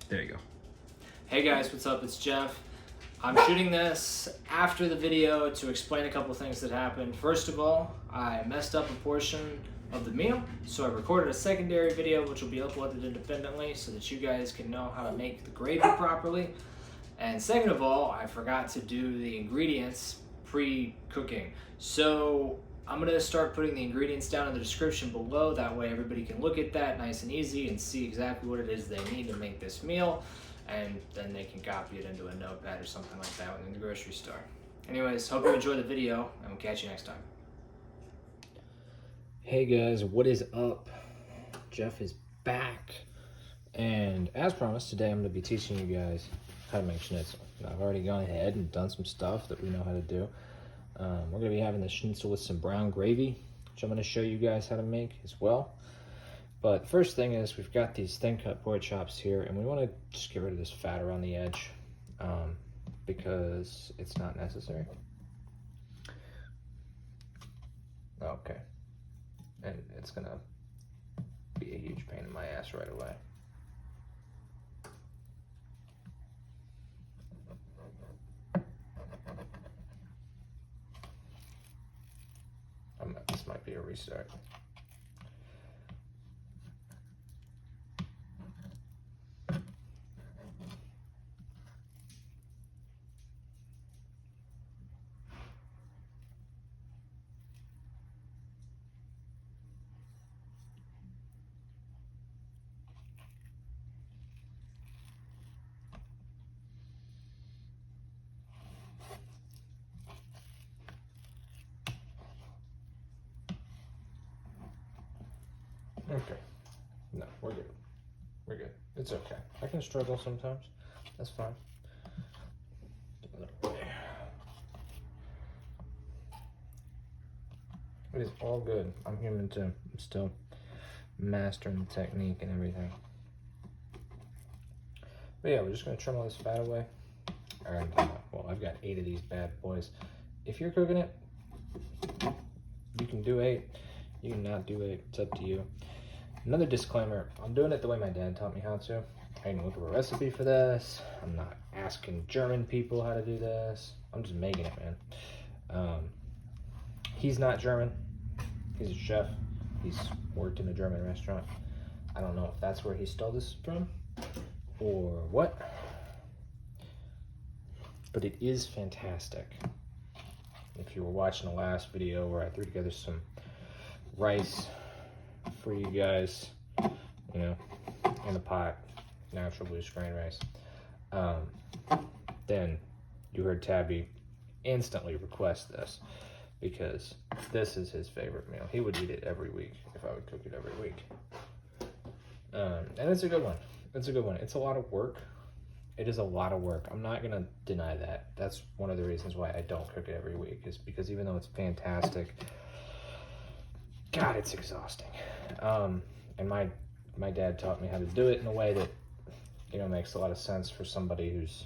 There you go. Hey guys, what's up? It's Jeff. I'm shooting this after the video to explain a couple things that happened. First of all, I messed up a portion of the meal, so I recorded a secondary video which will be uploaded independently so that you guys can know how to make the gravy properly. And second of all, I forgot to do the ingredients pre-cooking. So I'm gonna start putting the ingredients down in the description below. That way everybody can look at that nice and easy and see exactly what it is they need to make this meal. And then they can copy it into a notepad or something like that in the grocery store. Anyways, hope you enjoy the video, and we'll catch you next time. Hey guys, what is up? Jeff is back. And as promised, today I'm going to be teaching you guys how to make schnitzel. Now, I've already gone ahead and done some stuff that we know how to do. We're going to be having the schnitzel with some brown gravy, which I'm going to show you guys how to make as well. But the first thing is we've got these thin cut pork chops here, and we want to just get rid of this fat around the edge because it's not necessary. Okay. And it's going to be a huge pain in my ass right away. This might be a restart. Okay. No, we're good. We're good. It's okay. I can struggle sometimes. That's fine. It is all good. I'm human too. I'm still mastering the technique and everything. But yeah, we're just gonna trim all this fat away. And well, I've got 8 of these bad boys. If you're cooking it, you can do 8. You can not do 8. It's up to you. Another disclaimer, I'm doing it the way my dad taught me how to. I didn't look up a recipe for this. I'm not asking German people how to do this. I'm just making it, man. He's not German. He's a chef. He's worked in a German restaurant. I don't know if that's where he stole this from or what. But it is fantastic. If you were watching the last video where I threw together some rice for you guys, you know, in the pot, natural loose grain rice, then you heard Tabby instantly request this because this is his favorite meal. He would eat it every week if I would cook it every week. And it's a good one. It's a good one. It's a lot of work. It is a lot of work. I'm not gonna deny that. That's one of the reasons why I don't cook it every week, is because even though it's fantastic, God, it's exhausting. And my dad taught me how to do it in a way that, you know, makes a lot of sense for somebody who's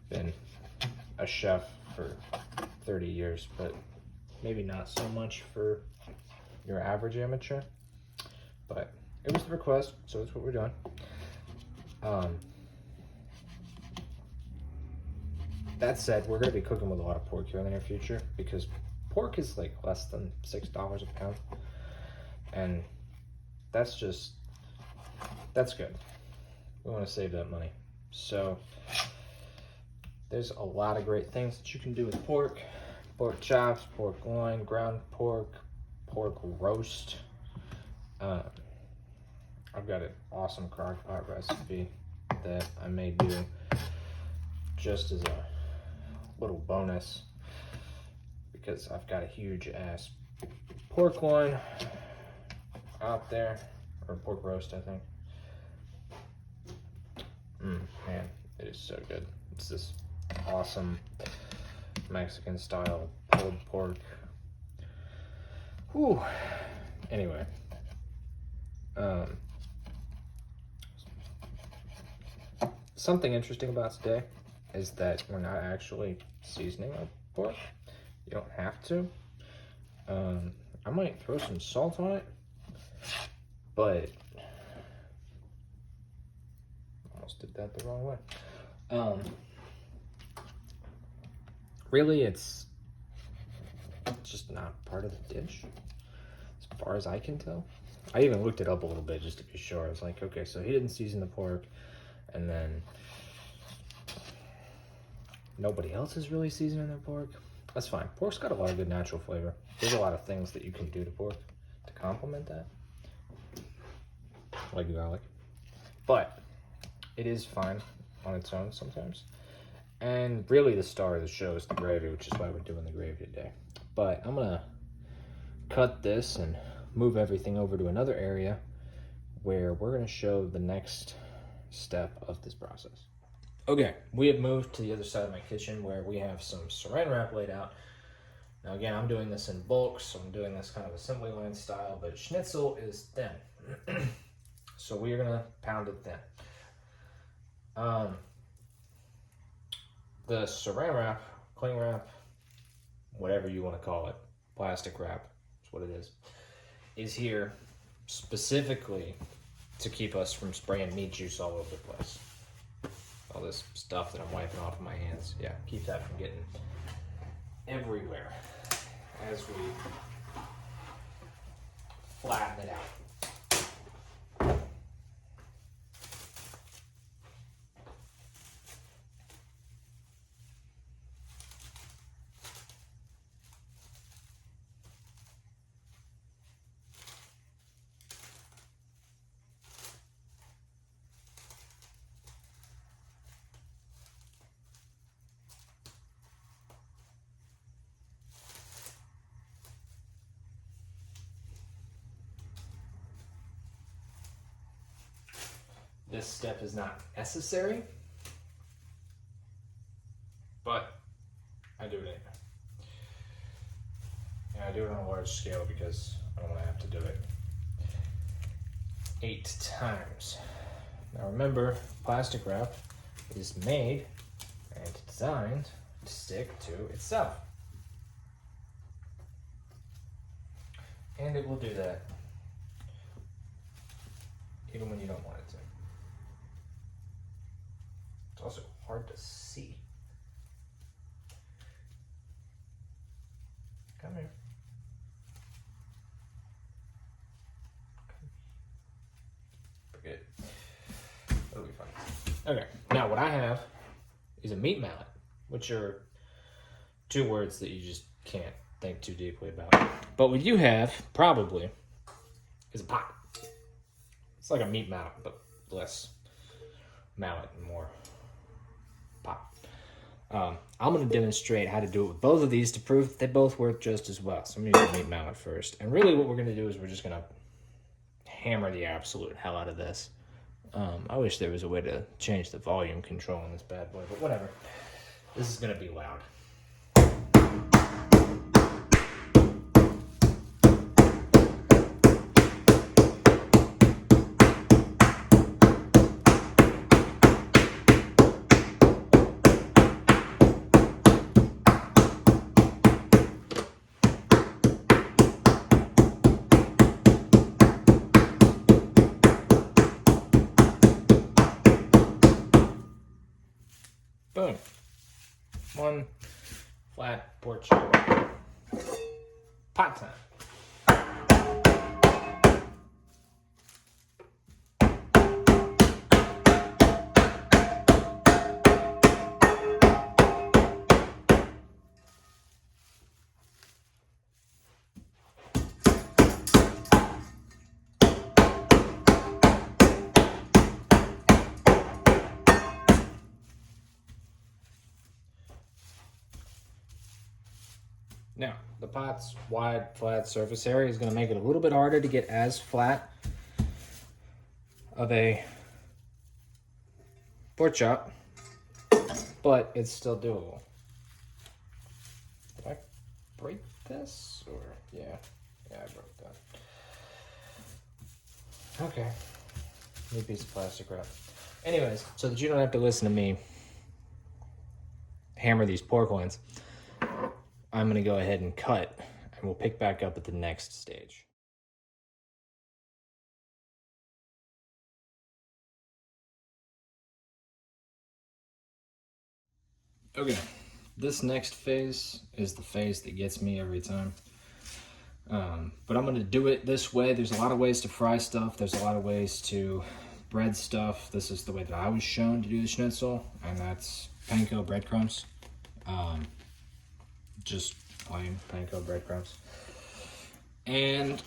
been a chef for 30 years, but maybe not so much for your average amateur. But it was the request, so that's what we're doing. That said, we're going to be cooking with a lot of pork here in the near future because pork is like less than $6 a pound. And that's good. We want to save that money. So there's a lot of great things that you can do with pork. Pork chops, pork loin, ground pork, pork roast. I've got an awesome crock pot recipe that I may do just as a little bonus because I've got a huge ass pork loin out there, or pork roast, I think. Man, it is so good. It's this awesome Mexican style pulled pork. Whew. Anyway, something interesting about today is that we're not actually seasoning our pork. You don't have to. I might throw some salt on it, but almost did that the wrong way. Really, it's just not part of the dish, as far as I can tell. I even looked it up a little bit just to be sure. I was like, okay, so he didn't season the pork, and then nobody else is really seasoning their pork. That's fine. Pork's got a lot of good natural flavor. There's a lot of things that you can do to pork to complement that, like garlic. But it is fine on its own sometimes. And really the star of the show is the gravy, which is why we're doing the gravy today. But I'm gonna cut this and move everything over to another area where we're gonna show the next step of this process. Okay, we have moved to the other side of my kitchen where we have some saran wrap laid out. Now again, I'm doing this in bulk, so I'm doing this kind of assembly line style, but Schnitzel is thin. So we're gonna pound it thin. The saran wrap, cling wrap, whatever you want to call it, plastic wrap is what it is here specifically to keep us from spraying meat juice all over the place. All this stuff that I'm wiping off of my hands, yeah, keep that from getting everywhere as we flatten it out. This step is not necessary, but I do it anyway. And I do it on a large scale because I don't want to have to do it 8 times. Now remember, plastic wrap is made and designed to stick to itself. And it will do that even when you don't want it to. It's also hard to see. Come here. Forget it. That'll be fun. Okay, now what I have is a meat mallet, which are 2 words that you just can't think too deeply about. But what you have, probably, is a pot. It's like a meat mallet, but less mallet and more pot. I'm going to demonstrate how to do it with both of these to prove that they both work just as well. So I'm going to use the meat mallet first. And really what we're going to do is we're just going to hammer the absolute hell out of this. I wish there was a way to change the volume control on this bad boy, but whatever. This is going to be loud. Boom. 1 flat pork chop. Pot time. Now, the pot's wide, flat surface area is going to make it a little bit harder to get as flat of a pork chop, but it's still doable. Did I break this? Or yeah, I broke that. Okay, new piece of plastic wrap. Anyways, so that you don't have to listen to me hammer these pork loins, I'm going to go ahead and cut, and we'll pick back up at the next stage. Okay, this next phase is the phase that gets me every time. But I'm gonna do it this way. There's a lot of ways to fry stuff. There's a lot of ways to bread stuff. This is the way that I was shown to do the schnitzel, and that's panko breadcrumbs. Just plain panko breadcrumbs. And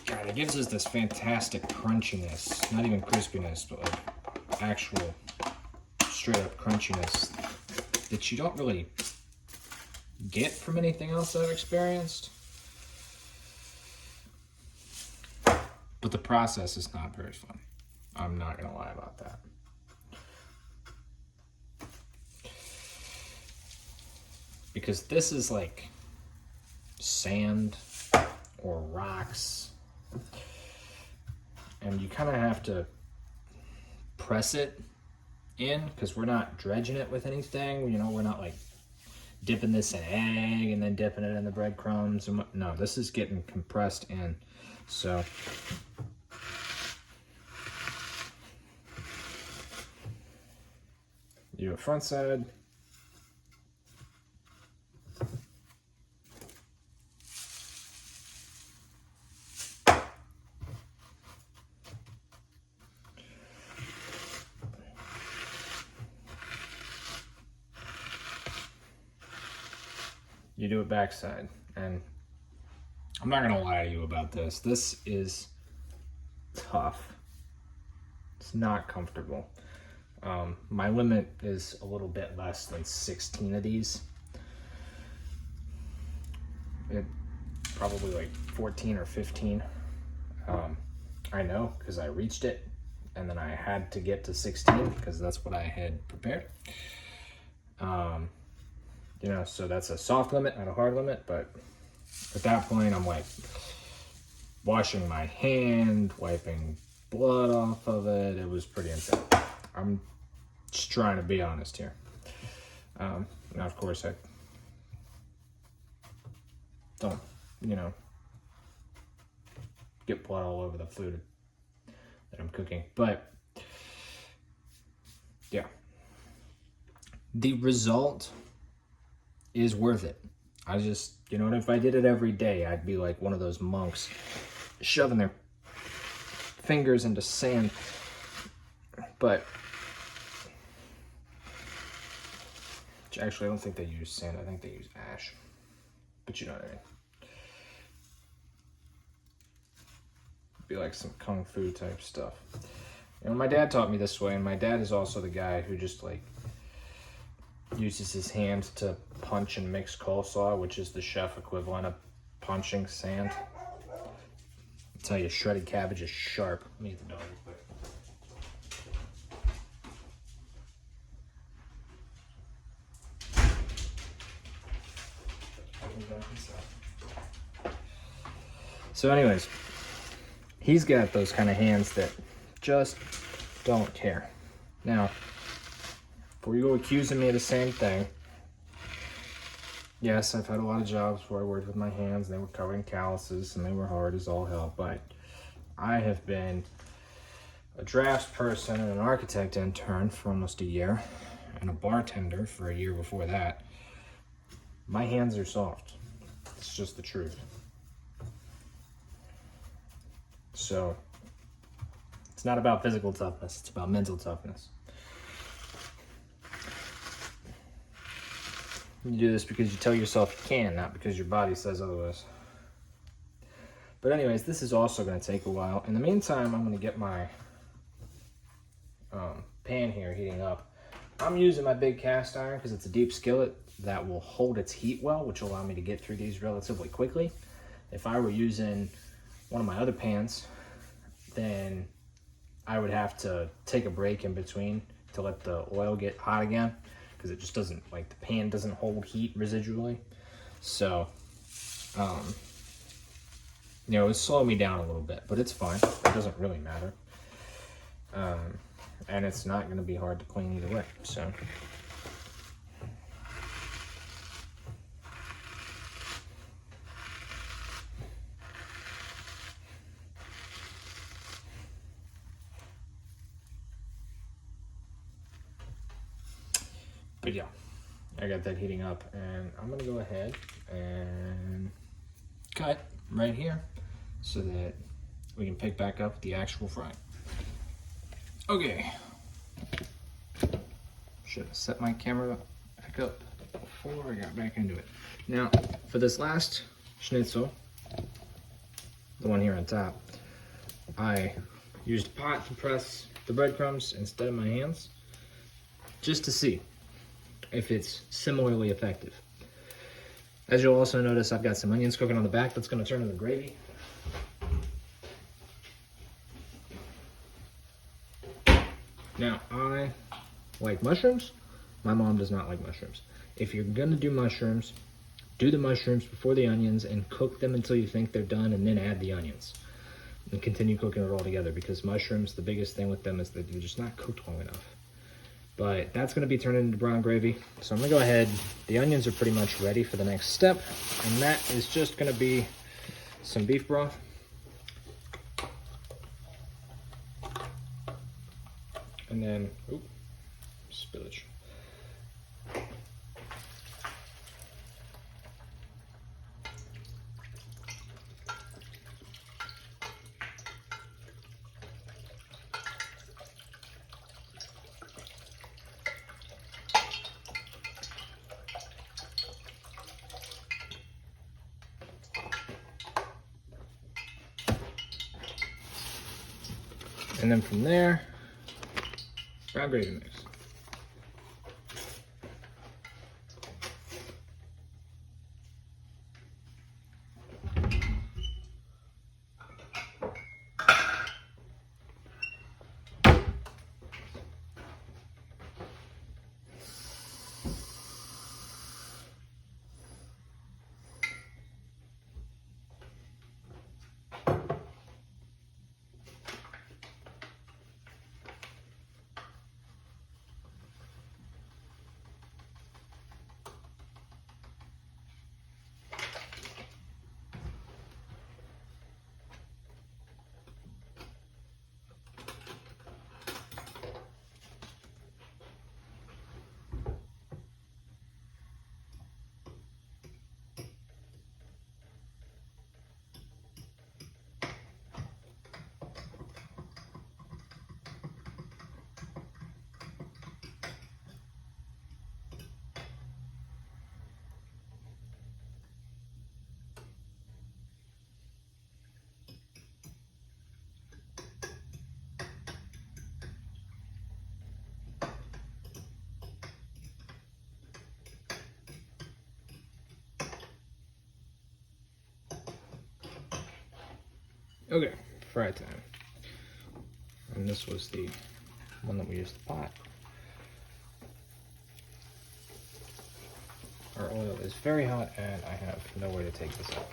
God, it gives us this fantastic crunchiness. Not even crispiness, but like actual straight up crunchiness that you don't really get from anything else I've experienced. But the process is not very fun. I'm not gonna lie about that. Because this is like sand or rocks, and you kind of have to press it in because we're not dredging it with anything. You know, we're not like dipping this in egg and then dipping it in the breadcrumbs. No, this is getting compressed in. So you do a front side. You do it backside, and I'm not gonna lie to you about this. This is tough. It's not comfortable. My limit is a little bit less than 16 of these. It probably like 14 or 15. I know because I reached it, and then I had to get to 16 because that's what I had prepared. You know, so that's a soft limit, not a hard limit, but at that point I'm like washing my hand, wiping blood off of it. It was pretty intense. I'm just trying to be honest here. Now, of course, I don't, you know, get blood all over the food that I'm cooking, but yeah, the result is worth it. I just, you know, if I did it every day, I'd be like one of those monks shoving their fingers into sand. But actually, I don't think they use sand. I think they use ash. But you know what I mean. Be like some kung fu type stuff. You know, my dad taught me this way, and my dad is also the guy who just like uses his hand to punch and mix coleslaw, which is the chef equivalent of punching sand. I'll tell you, shredded cabbage is sharp. Let me eat the dog real quick. So anyways, he's got those kind of hands that just don't care. Now, before you go accusing me of the same thing, yes, I've had a lot of jobs where I worked with my hands and they were covered in calluses and they were hard as all hell, but I have been a drafts person and an architect intern for almost a year and a bartender for a year before that. My hands are soft. It's just the truth. So, it's not about physical toughness, it's about mental toughness. You do this because you tell yourself you can, not because your body says otherwise. But anyways, this is also going to take a while. In the meantime, I'm going to get my pan here heating up. I'm using my big cast iron because it's a deep skillet that will hold its heat well, which will allow me to get through these relatively quickly. If I were using one of my other pans, then I would have to take a break in between to let the oil get hot again, because it just doesn't, like, the pan doesn't hold heat residually. So, you know, it slowed me down a little bit, but it's fine. It doesn't really matter. And it's not going to be hard to clean either way, so. But yeah, I got that heating up, and I'm gonna go ahead and cut right here so that we can pick back up the actual fry. Okay. Should have set my camera back up before I got back into it. Now, for this last schnitzel, the one here on top, I used a pot to press the breadcrumbs instead of my hands, just to see if it's similarly effective. As you'll also notice, I've got some onions cooking on the back that's gonna turn into gravy. Now, I like mushrooms. My mom does not like mushrooms. If you're gonna do mushrooms, do the mushrooms before the onions and cook them until you think they're done, and then add the onions. And continue cooking it all together, because mushrooms, the biggest thing with them is that they're just not cooked long enough. But that's gonna be turned into brown gravy. So I'm gonna go ahead, the onions are pretty much ready for the next step, and that is just gonna be some beef broth. And then, oop, spillage. And then from there, brown gravy mix. Okay, fry time. And this was the one that we used the pot. Our oil is very hot, and I have no way to take this out.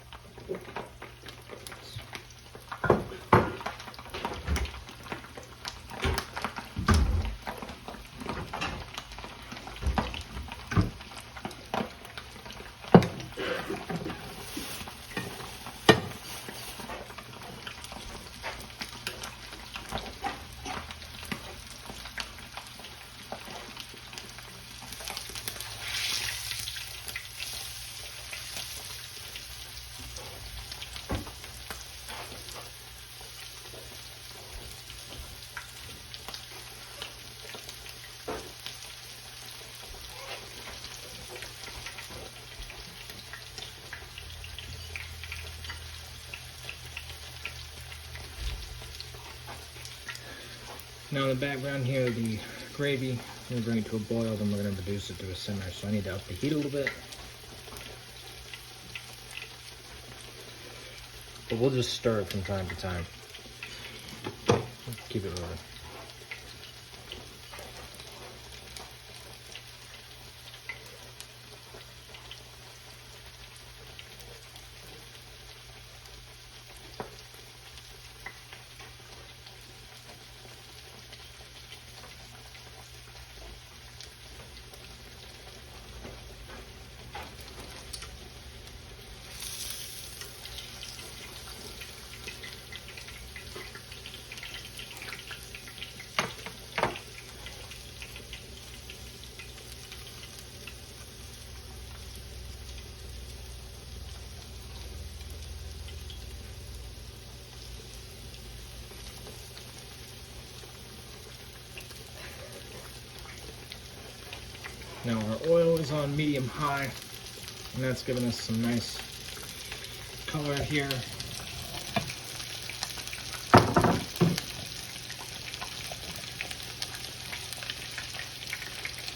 Now in the background here, the gravy, I'm going to bring it to a boil, then we're going to reduce it to a simmer. So I need to up the heat a little bit. But we'll just stir it from time to time. Keep it rolling. Now our oil is on medium-high, and that's giving us some nice color here.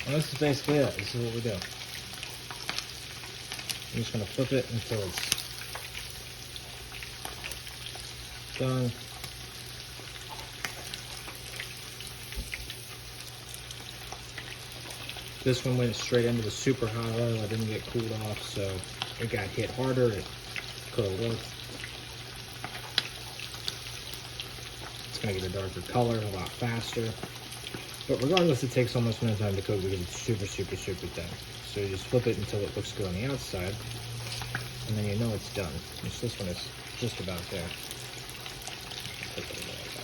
And this is basically it. This is what we do. I'm just going to flip it until it's done. This one went straight into the super hot oil. It didn't get cooled off, so it got hit harder. It could have worked. It's going to get a darker color a lot faster. But regardless, it takes almost no time to cook because it's super, super, super thin. So you just flip it until it looks good on the outside, and then you know it's done. Which this one is just about there. Flip it like that.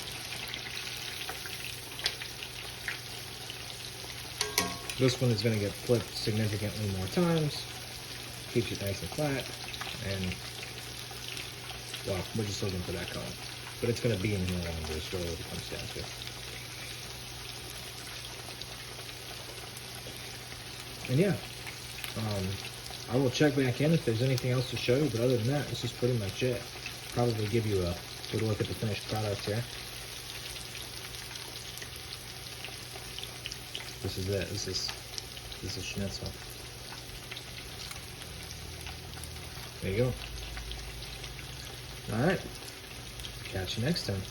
This one is going to get flipped significantly more times. Keeps it nice and flat, and well, we're just looking for that color. But it's going to be in here longer is really what it comes down to. And yeah, I will check back in if there's anything else to show you, but other than that, this is pretty much it. Probably give you a good look at the finished product here. This is it. This is Schnitzel. There you go. All right. Catch you next time.